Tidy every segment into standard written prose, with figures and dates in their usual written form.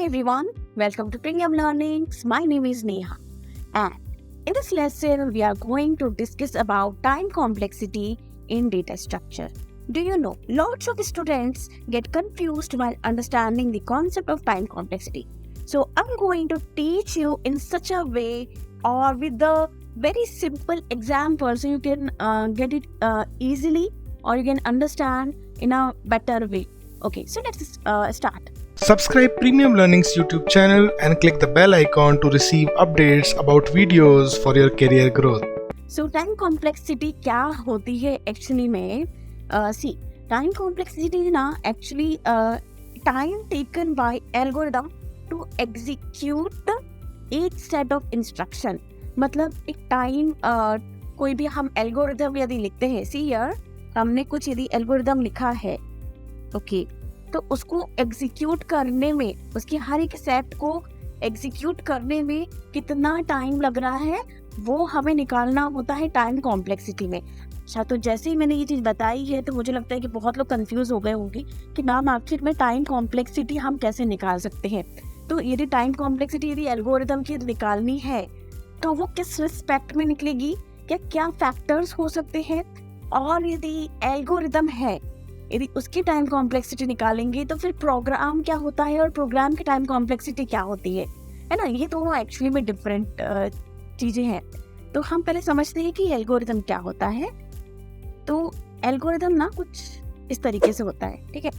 everyone, welcome to Premium Learnings. My name is Neha, and in this lesson we are going to discuss about time complexity in data structure. Do you know lots of students get confused while understanding the concept of time complexity. So I'm going to teach you in such a way or with the very simple example so you can get it easily or you can understand in a better way. Okay, so let's start. Subscribe Premium Learnings YouTube channel and click the bell icon to receive updates about videos for your career growth. So time complexity क्या होती है actually में? See, time complexity ना actually time taken by algorithm to execute each set of instruction. मतलब एक time कोई भी हम एल्गोरिदम यदि लिखते हैं, सी हियर हमने कुछ यदि एल्गोरिदम लिखा है, ओके, तो उसको एग्जीक्यूट करने में, उसकी हर एक सेट को एग्जीक्यूट करने में कितना टाइम लग रहा है वो हमें निकालना होता है टाइम कॉम्प्लेक्सिटी में. अच्छा, तो जैसे ही मैंने ये चीज़ बताई है तो मुझे लगता है कि बहुत लोग कंफ्यूज हो गए होंगे कि मैम आखिर में टाइम कॉम्प्लेक्सिटी हम कैसे निकाल सकते हैं. तो यदि टाइम कॉम्प्लेक्सिटी यदि एल्गोरिदम की निकालनी है तो वो किस रिस्पेक्ट में निकलेगी, क्या फैक्टर्स हो सकते हैं, और यदि एल्गोरिदम है यदि उसकी टाइम कॉम्प्लेक्सिटी निकालेंगे तो फिर प्रोग्राम क्या होता है और प्रोग्राम की टाइम कॉम्प्लेक्सिटी क्या होती है ना. ये दोनों एक्चुअली में डिफरेंट चीज़ें हैं. तो हम पहले समझते हैं कि एल्गोरिदम क्या होता है. तो एल्गोरिदम ना कुछ इस तरीके से होता है, ठीक है,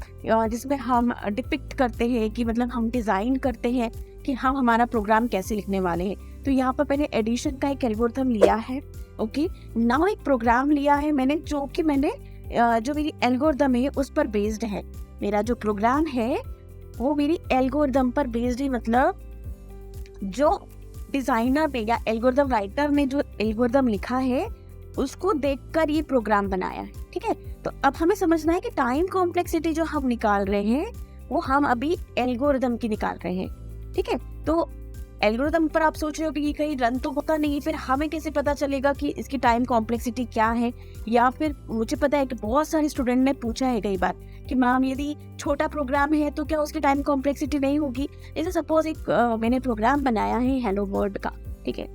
जिसमें हम डिपिक्ट करते हैं कि मतलब हम डिज़ाइन करते हैं कि हम हमारा प्रोग्राम कैसे लिखने वाले हैं. तो यहाँ पर मैंने एडिशन का एक एल्गोरिदम लिया है, ओके, नाउ एक प्रोग्राम लिया है मैंने जो मेरी एल्गोरिदम है उस पर बेस्ड है. मेरा जो प्रोग्राम है वो मेरी एल्गोरिदम पर बेस्ड है. मतलब जो डिज़ाइनर ने या एल्गोरिदम राइटर ने जो एल्गोरिदम लिखा है उसको देखकर ये प्रोग्राम बनाया है, ठीक है. तो अब हमें समझना है कि टाइम कॉम्प्लेक्सिटी जो हम निकाल रहे हैं वो हम अभी एल्गोरिदम की निकाल रहे हैं, ठीक है. तो एल्गोरिदम पर आप सोच रहे हो कि कहीं रन तो होता नहीं, फिर हमें कैसे पता चलेगा कि इसकी टाइम कॉम्प्लेक्सिटी क्या है. या फिर मुझे पता है कि बहुत सारे स्टूडेंट ने पूछा है कई बार कि मैम यदि छोटा प्रोग्राम है तो क्या उसकी टाइम कॉम्प्लेक्सिटी नहीं होगी. जैसे सपोज एक मैंने प्रोग्राम बनाया है हेलो वर्ल्ड का, ठीक है,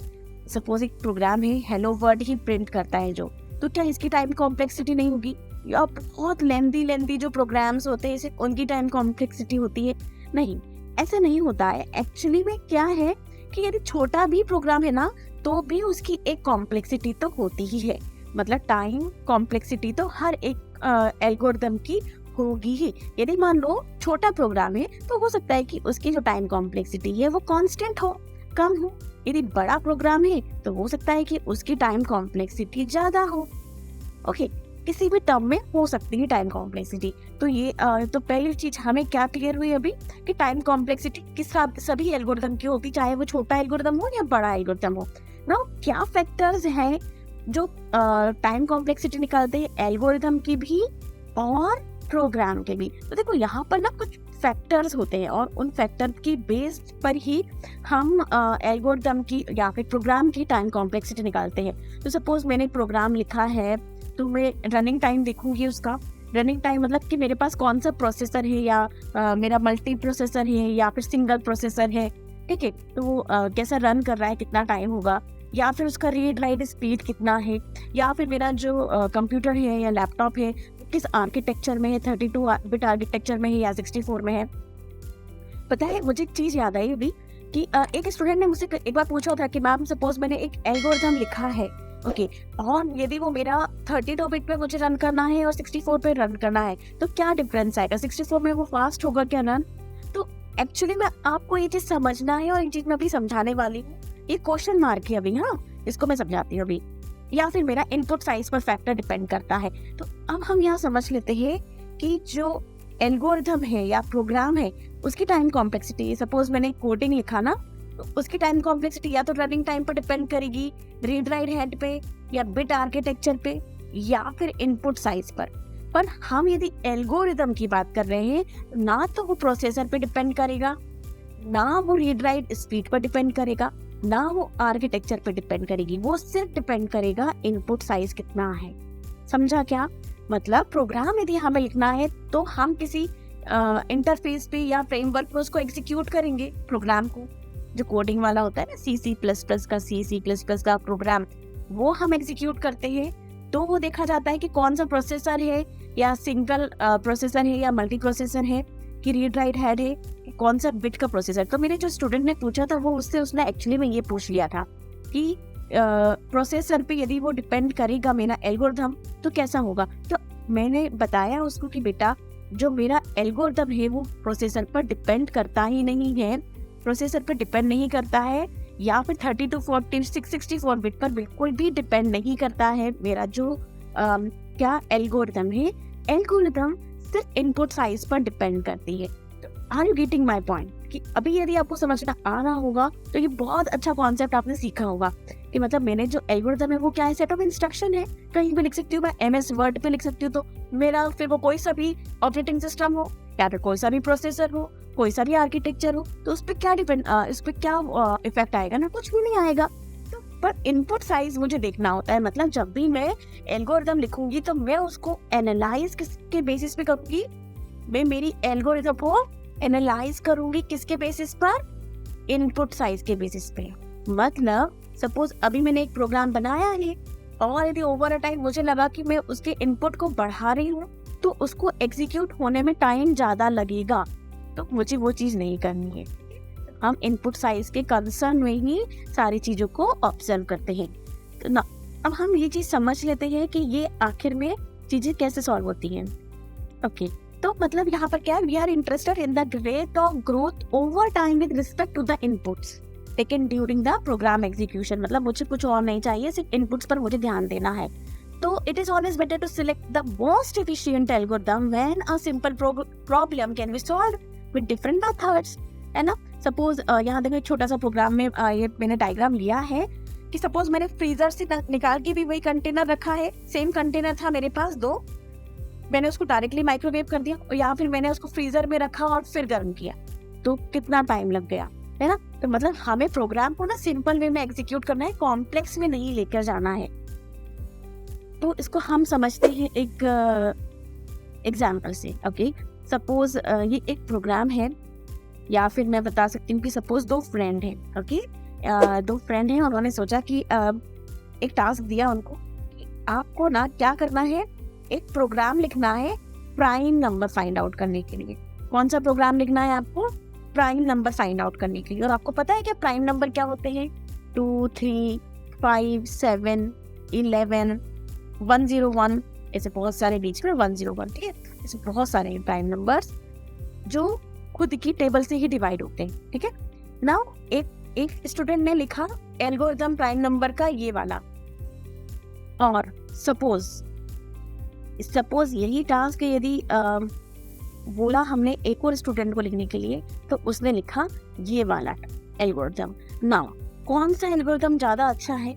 सपोज एक प्रोग्राम है हेलो वर्ल्ड ही प्रिंट करता है जो, तो क्या इसकी टाइम कॉम्प्लेक्सिटी नहीं होगी. या बहुत लेंदी जो प्रोग्राम्स होते हैं इसे उनकी टाइम कॉम्प्लेक्सिटी होती है. नहीं, ऐसा नहीं होता है. एक्चुअली में क्या है कि यदि छोटा भी प्रोग्राम है ना तो भी उसकी एक कॉम्प्लेक्सिटी तो होती ही है. मतलब टाइम कॉम्प्लेक्सिटी तो हर एक एल्गोरिदम की होगी ही. यदि मान लो छोटा प्रोग्राम है तो हो सकता है कि उसकी जो टाइम कॉम्प्लेक्सिटी है वो कांस्टेंट हो, कम हो. यदि बड़ा प्रोग्राम है तो हो सकता है कि उसकी टाइम कॉम्प्लेक्सिटी ज्यादा हो. ओके, किसी भी टर्म में हो सकती है टाइम कॉम्प्लेक्सिटी. तो ये तो पहली चीज हमें क्या क्लियर हुई अभी कि टाइम कॉम्प्लेक्सिटी किस सभी एल्गोरिदम की होती, चाहे वो छोटा एल्गोरिदम हो या बड़ा एल्गोरिदम हो. नाउ क्या फैक्टर्स हैं जो टाइम कॉम्प्लेक्सिटी निकालते हैं एल्गोरिदम की भी और प्रोग्राम के भी. तो देखो यहाँ पर ना कुछ फैक्टर्स होते हैं और उन फैक्टर की बेस पर ही हम एल्गोरिदम की या फिर प्रोग्राम की टाइम कॉम्प्लेक्सिटी निकालते हैं. तो सपोज मैंने प्रोग्राम लिखा है तो मैं रनिंग टाइम देखूंगी. उसका रनिंग टाइम मतलब कि मेरे पास कौन सा प्रोसेसर है, या मेरा मल्टी प्रोसेसर है या फिर सिंगल प्रोसेसर है, ठीक है. तो वो कैसा रन कर रहा है, कितना टाइम होगा, या फिर उसका रीड राइट स्पीड कितना है, या फिर मेरा जो कंप्यूटर है या लैपटॉप है किस आर्किटेक्चर में है, 32 बिट आर्किटेक्चर में है या 64 में है. पता है मुझे एक चीज़ याद आई अभी कि एक स्टूडेंट ने मुझसे एक बार पूछा था कि मैम सपोज मैंने एक एल्गोरिथम लिखा है, ओके, और यदि वो मेरा 32 बिट पे मुझे रन करना है और 64 पे रन करना है तो क्या डिफरेंस आएगा, 64 में वो फास्ट होगा क्या रन. तो एक्चुअली में आपको ये चीज़ समझना है और एक चीज़ मैं अभी समझाने वाली हूँ. ये क्वेश्चन मार्क है अभी, हाँ, इसको मैं समझाती हूँ अभी. या फिर मेरा इनपुट साइज पर फैक्टर डिपेंड करता है. तो अब हम यहाँ समझ लेते हैं कि जो एल्गोरिथम है या प्रोग्राम है उसकी टाइम कॉम्प्लेक्सिटी, सपोज मैंने कोडिंग लिखा ना तो उसकी टाइम कॉम्प्लेक्सिटी या तो रनिंग टाइम पर डिपेंड करेगी, रीड राइट हेड पे, या बिट आर्किटेक्चर पे, या फिर इनपुट साइज पर. पर हम यदि एल्गोरिथम की बात कर रहे हैं ना तो वो प्रोसेसर पे डिपेंड करेगा, ना वो रीड राइट स्पीड पर डिपेंड करेगा, ना वो आर्किटेक्चर पे डिपेंड करेगी. वो सिर्फ डिपेंड करेगा इनपुट साइज कितना है. समझा क्या? मतलब प्रोग्राम यदि हमें लिखना है तो हम किसी इंटरफेस पे या फ्रेमवर्क पे उसको एग्जीक्यूट करेंगे प्रोग्राम को, जो कोडिंग वाला होता है ना, C++ का प्रोग्राम, वो हम एग्जीक्यूट करते हैं। तो वो देखा जाता है कि कौन सा प्रोसेसर है, या सिंगल प्रोसेसर है या मल्टी प्रोसेसर है, कि रीड राइट हेड है, कि कौन सा बिट का प्रोसेसर। तो मेरे जो स्टूडेंट ने पूछा था वो उसने एक्चुअली में ये पूछ लिया था कि प्रोसेसर पे यदि वो डिपेंड करेगा मेरा एल्गोरिथम तो कैसा होगा। तो मैंने बताया उसको कि बेटा, जो मेरा एल्गोरिथम है वो प्रोसेसर पर डिपेंड करता ही नहीं है, प्रोसेसर पर डिपेंड नहीं करता है, या फिर 32, 40, 664 बिट पर बिल्कुल भी डिपेंड नहीं करता है मेरा जो क्या एल्गोरिथम है। एल्गोरिथम सिर्फ इनपुट साइज पर डिपेंड करती है। Are you getting my point? कि अभी यदि आपको समझना आ रहा होगा तो ये बहुत अच्छा कॉन्सेप्ट आपने सीखा होगा कि मतलब मैंने जो एल्गोरिथम है वो क्या है, सेट ऑफ इंस्ट्रक्शन है। कहीं भी लिख सकती हूँ मैं, MS वर्ड पे लिख सकती हूँ, तो मेरा फिर वो कोई सा भी ऑपरेटिंग सिस्टम हो या फिर कोई सा भी प्रोसेसर हो, कोई सा भी आर्किटेक्चर हो, तो उस पर क्या इस पर क्या इफेक्ट आएगा ना, कुछ भी नहीं आएगा। तो पर इनपुट साइज मुझे देखना होता है। मतलब जब भी मैं एल्गोरिथम लिखूंगी तो मैं उसको एनालाइज किसके बेसिस पे करूंगी, मैं मेरी एल्गोरिथम को एनालाइज करूंगी किसके बेसिस पर, इनपुट साइज के बेसिस पे। मतलब सपोज अभी मैंने एक प्रोग्राम बनाया है और यदि ओवर अ टाइम मुझे लगा कि मैं उसके इनपुट को बढ़ा रही हूँ तो उसको एग्जीक्यूट होने में टाइम ज्यादा लगेगा, तो मुझे वो चीज नहीं करनी है। हम इनपुट साइज के कंसर्न में ही सारी चीजों को ऑब्जर्व करते हैं। तो ना, अब हम ये चीज समझ लेते हैं कि ये आखिर में चीजें कैसे सॉल्व होती हैं। ओके, तो मतलब यहाँ पर क्या है, we are interested in the rate of growth over time with respect to the inputs taken during the program execution. मतलब मुझे कुछ और नहीं चाहिए, सिर्फ इनपुट्स पर मुझे ध्यान देना है। तो it is always better to select the most efficient algorithm when a simple problem can be solved with different methods, है ना। सपोज यहाँ देखो एक छोटा सा प्रोग्राम में ये मैंने डायग्राम लिया है कि सपोज मैंने फ्रीजर से निकाल के भी वही कंटेनर रखा है, सेम कंटेनर था मेरे पास 2, मैंने उसको डायरेक्टली माइक्रोवेव कर दिया और या फिर मैंने उसको फ्रीजर में रखा और फिर गर्म किया, तो कितना टाइम लग गया, है ना। तो मतलब हमें प्रोग्राम को ना सिंपल वे में एग्जीक्यूट करना है, कॉम्प्लेक्स में नहीं लेकर जाना है। तो इसको हम समझते हैं एक एग्जाम्पल से। ओके, सपोज ये एक प्रोग्राम है, या फिर मैं बता सकती हूँ कि सपोज 2 फ्रेंड हैं। ओके, 2 फ्रेंड हैं, उन्होंने सोचा कि एक टास्क दिया उनको कि आपको ना क्या करना है, एक प्रोग्राम लिखना है प्राइम नंबर फाइंड आउट करने के लिए। कौन सा प्रोग्राम लिखना है आपको? प्राइम नंबर फाइंड आउट करने के लिए। और आपको पता है कि प्राइम नंबर क्या होते हैं? 2, 3, 5, 7, 11, 101, ऐसे बहुत सारे, बीच में 101, ठीक है। ऐसे बहुत सारे प्राइम नंबर्स जो खुद की टेबल से ही डिवाइड होते हैं, ठीक है। नाउ एक स्टूडेंट ने लिखा एल्गोरिथम प्राइम नंबर का ये वाला, और सपोज यही टास्क यदि बोला हमने एक और स्टूडेंट को लिखने के लिए, तो उसने लिखा ये वाला एल्गोरिथम। नाउ कौन सा एल्गोरिथम ज्यादा अच्छा है?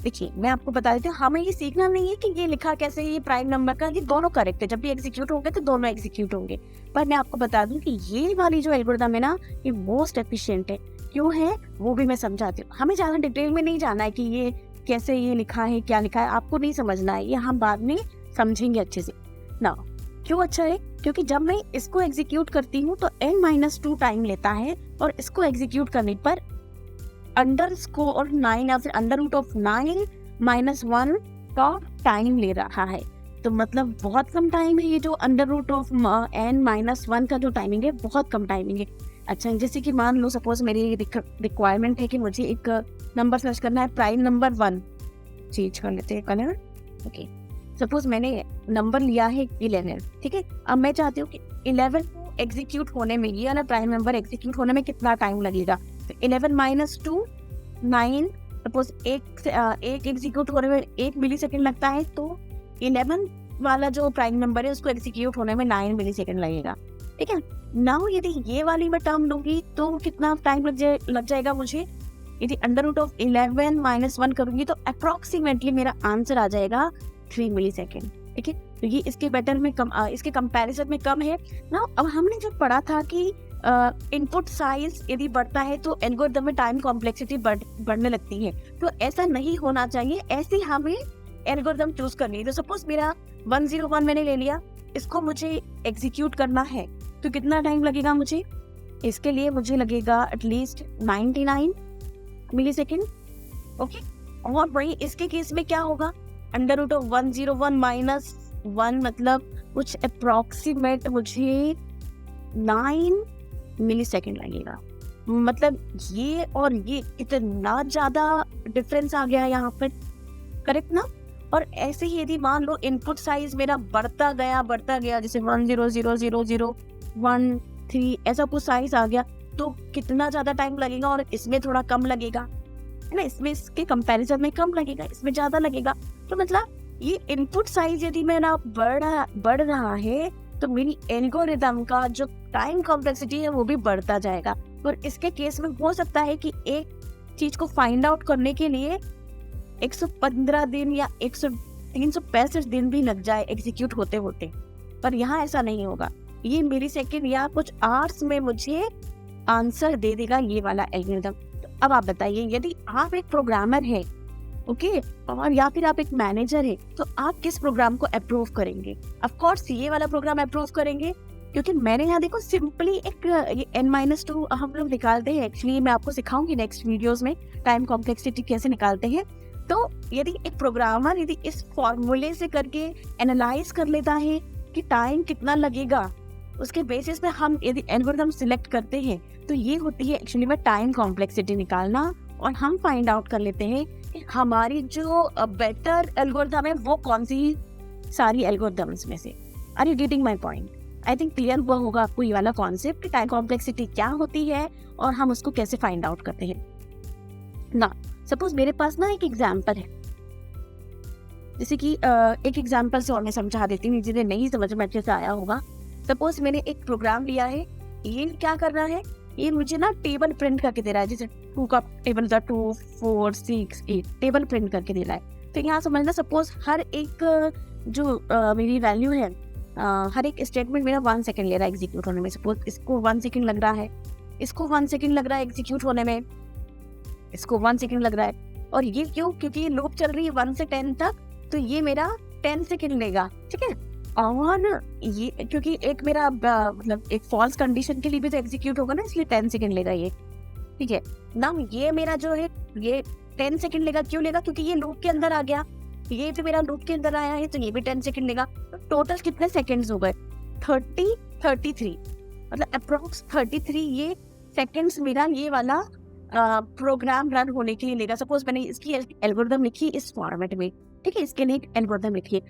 देखिए मैं आपको बता देती हूँ, हमें ये सीखना नहीं है कि ये लिखा कैसे, ये प्राइम नंबर का, ये दोनों करेक्ट है। जब भी एग्जीक्यूट होंगे तो दोनों एग्जीक्यूट होंगे। पर मैं आपको बता दूं कि ये वाली जो एल्गोरिथम है ना, ये मोस्ट एफिशिएंट है। क्यों है वो भी मैं समझाती हूँ। हमें ज्यादा डिटेल में नहीं जाना है कि ये कैसे ये लिखा है, क्या लिखा है, आपको नहीं समझना है, ये हम बाद में समझेंगे अच्छे से ना। क्यों अच्छा है? क्योंकि जब मैं इसको एग्जीक्यूट करती हूँ तो n-2 टाइम लेता है, और इसको एग्जीक्यूट करने पर अंडरस्कोर 9 या फिर √9 -1 का टाइम ले रहा है। तो मतलब बहुत कम टाइम है ये जो n-1 का जो टाइमिंग है, बहुत कम टाइमिंग है। अच्छा, जैसे कि मान लो सपोज मेरी रिक्वायरमेंट है कि मुझे एक नंबर सर्च करना है, प्राइम नंबर 1, चेंज कर लेते हैं कलर। ओके, सपोज मैंने नंबर लिया है 11, ठीक है। अब मैं चाहती हूँ कि 11 को एग्जीक्यूट होने में, ये वाला प्राइम नंबर एग्जीक्यूट होने में कितना टाइम लगेगा। तो 11 - 2 9, सपोज एक एग्जीक्यूट होने में 1 मिलीसेकंड लगता है, तो 11 वाला जो प्राइम नंबर है उसको एग्जीक्यूट होने में 9 मिलीसेकंड लगेगा, ठीक है। नाउ यदि ये वाली मैं टर्म लूंगी तो कितना टाइम लग जाएगा मुझे? यदि √11 - 1 करूंगी तो अप्रोक्सीमेटली मेरा आंसर आ जाएगा 3 मिलीसेकंड, ठीक है। तो ये इसके बेटर में कम, इसके कंपैरिजन में कम है ना। अब हमने जो पढ़ा था कि इनपुट साइज यदि बढ़ता है तो एल्गोरिथम में टाइम कॉम्प्लेक्सिटी बढ़ने लगती है। तो ऐसा नहीं होना चाहिए, ऐसे हमें एल्गोरिथम चूज करनी है। तो सपोज मेरा 101 मैंने ले लिया, इसको मुझे एग्जीक्यूट करना है तो कितना टाइम लगेगा मुझे? इसके लिए मुझे लगेगा एटलीस्ट 99 मिली सेकेंड। ओके, और भाई इसके केस में क्या होगा? अंडर रूट ऑफ 101 माइनस 1 मतलब कुछ अप्रॉक्सीमेट मुझे 9 मिली सेकेंड लगेगा। मतलब ये और ये इतना ज़्यादा डिफरेंस आ गया यहाँ पर, करेक्ट ना? और ऐसे ही यदि मान लो इनपुट साइज मेरा बढ़ता गया जैसे 100013 ऐसा कुछ साइज आ गया, तो कितना ज़्यादा टाइम लगेगा? और इसमें थोड़ा कम लगेगा, है ना? इसमें इसके कंपैरिजन में कम लगेगा, इसमें ज़्यादा लगेगा। तो मतलब ये इनपुट साइज यदि मेरा बढ़ रहा है तो मेरी एल्गोरिदम का जो टाइम कॉम्प्लेक्सिटी है वो भी बढ़ता जाएगा। और इसके केस में हो सकता है कि एक चीज को फाइंड आउट करने के लिए 115 दिन या 365 दिन भी लग जाए एग्जीक्यूट होते होते, पर यहाँ ऐसा नहीं होगा। ये मिली सेकेंड या कुछ आवर्स में मुझे आंसर दे देगा ये वाला एल्गोरिदम। तो अब आप बताइए, यदि आप एक प्रोग्रामर है, ओके, और या फिर आप एक मैनेजर है, तो आप किस प्रोग्राम को अप्रूव करेंगे? ऑफ कोर्स ये वाला प्रोग्राम अप्रूव करेंगे, क्योंकि मैंने यहाँ देखो सिंपली एक ये n-2 हम लोग निकालते हैं। एक्चुअली मैं आपको सिखाऊंगी नेक्स्ट वीडियोस में टाइम कॉम्प्लेक्सिटी कैसे निकालते हैं। तो यदि एक प्रोग्रामर यदि इस फॉर्मूले से करके एनालाइज कर लेता है कि टाइम कितना लगेगा, उसके बेसिस पे हम यदि एल्गोरिथम सिलेक्ट करते हैं, तो ये होती है एक्चुअली में टाइम कॉम्प्लेक्सिटी निकालना। और हम फाइंड आउट कर लेते हैं कि हमारी जो बेटर एल्गोरिथम है वो कौन सी सारी एल्गोरिथम्स में से। Are you getting my point? I think clear हुआ होगा आपको ये वाला कॉन्सेप्ट कि टाइम कॉम्प्लेक्सिटी क्या होती है और हम उसको कैसे फाइंड आउट करते हैं ना। सपोज मेरे पास ना एक एग्जांपल है, जैसे कि एक एग्जांपल से और मैं समझा देती हूँ, जिन्हें नहीं समझ में अच्छे से आया होगा। सपोज मैंने एक प्रोग्राम लिया है, ये क्या कर रहा है, ये मुझे ना टेबल प्रिंट करके दे रहा है। जैसे 2 का टेबल था 2 4 6 8 टेबल प्रिंट करके दे रहा है। तो यहाँ समझना, सपोज हर एक जो मेरी वैल्यू है, हर एक स्टेटमेंट मेरा 1 सेकंड ले रहा है एग्जीक्यूट होने में। सपोज इसको 1 सेकंड लग रहा है, इसको 1 सेकंड लग रहा है एग्जीक्यूट होने में, इसको 1 सेकंड लग रहा है। और ये क्यों? क्योंकि ये लूप चल रही है 1 से 10 तक, तो ये मेरा 10 सेकंड लेगा, ठीक है। और ये क्योंकि एक मेरा मतलब एक फॉल्स कंडीशन के लिए भी तो एग्जीक्यूट होगा ना, इसलिए 10 सेकंड लेगा ये, ठीक है ना। ये मेरा जो है ये 10 सेकंड लेगा, क्यों लेगा? क्योंकि ये लूप के अंदर आ गया, ये भी मेरा लूप के अंदर आया है, तो ये भी 10 सेकंड लेगा। तो टोटल कितने सेकंड्स हो गए? 33, मतलब अप्रोक्स 33 ये सेकंड्स मेरा ये वाला प्रोग्राम रन होने के लिए लेगा। सपोज मैंने इसकी एल्गोरिथम लिखी इस फॉर्मेट में, ठीक है, इसके लिए एक एल्गोरिथम लिखी,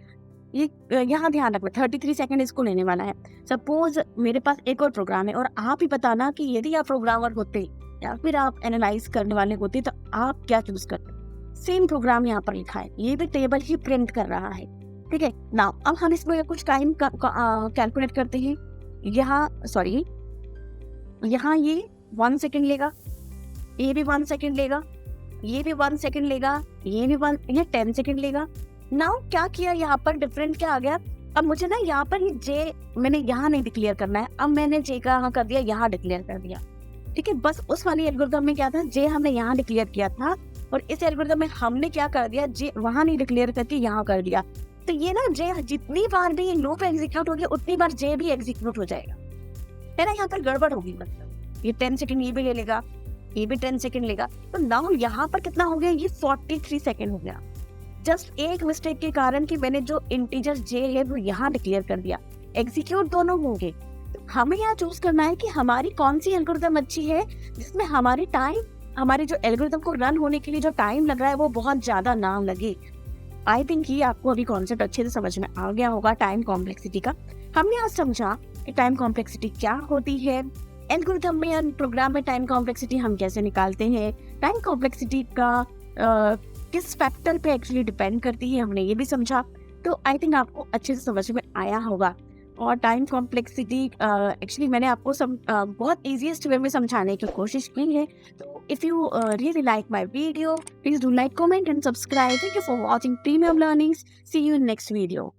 ये यहाँ ध्यान रखना 33 सेकंड इसको लेने वाला है। सपोज मेरे पास एक और प्रोग्राम है, और आप ही बताना कि यदि आप प्रोग्रामर होते या फिर आप एनालाइज करने वाले होते तो आप क्या चूज करते। सेम प्रोग्राम यहाँ पर लिखा है, ये भी टेबल ही प्रिंट कर रहा है, ठीक है ना। अब हम इसमें कुछ टाइम कैलकुलेट करते हैं। यहाँ ये 1 सेकंड लेगा, ये भी 1 सेकंड लेगा, ये भी 1 सेकंड लेगा, ये 10 सेकंड लेगा। नाउ क्या किया यहाँ पर, डिफरेंट क्या आ गया? अब मुझे ना यहाँ पर ये जे मैंने यहाँ नहीं डिक्लेयर करना है, अब मैंने जे का कर दिया, यहाँ डिक्लेयर कर दिया, ठीक है। बस उस वाली एल्गोरिथम में क्या था, जे हमने यहाँ डिक्लेयर किया था, और इस एल्गोरिथम में हमने क्या कर दिया, जे वहां नहीं डिक्लेयर करके यहाँ कर दिया। तो ये ना जे जितनी बार भी लूप एग्जीक्यूट होगी उतनी बार जे भी एग्जीक्यूट हो जाएगा, है ना। यहाँ पर गड़बड़ होगी, मतलब ये 10 सेकंड ये भी ले लेगा, ये भी 10 सेकंड लेगा। तो नाउ यहाँ पर कितना हो गया, ये 43 सेकंड हो गया, जस्ट एक मिस्टेक के कारण कि मैंने जो इंटीजर जे है वो यहाँ डिक्लेयर कर दिया। एग्जीक्यूट दोनों होंगे, तो हमें यहाँ चूज करना है कि हमारी कौन सी एल्गोरिथम अच्छी है, जिसमें हमारी टाइम, हमारे जो एल्गोरिथम को रन होने के लिए जो टाइम लग रहा है वो बहुत ज्यादा ना लगे। आई थिंक ये आपको अभी कॉन्सेप्ट अच्छे से समझ में आ गया होगा टाइम कॉम्प्लेक्सिटी का। हमने आज समझा कि टाइम कॉम्प्लेक्सिटी क्या होती है, एल्गोरिथम में या प्रोग्राम में टाइम कॉम्प्लेक्सिटी हम कैसे निकालते हैं, टाइम कॉम्प्लेक्सिटी का किस फैक्टर पे एक्चुअली डिपेंड करती है, हमने ये भी समझा। तो आई थिंक आपको अच्छे से समझ में आया होगा। और टाइम कॉम्प्लेक्सिटी एक्चुअली मैंने आपको बहुत ईजीएस्ट वे में समझाने की कोशिश की है। तो if you really like my video, please do like, comment and subscribe. Thank you for watching premium learnings. See you in next video.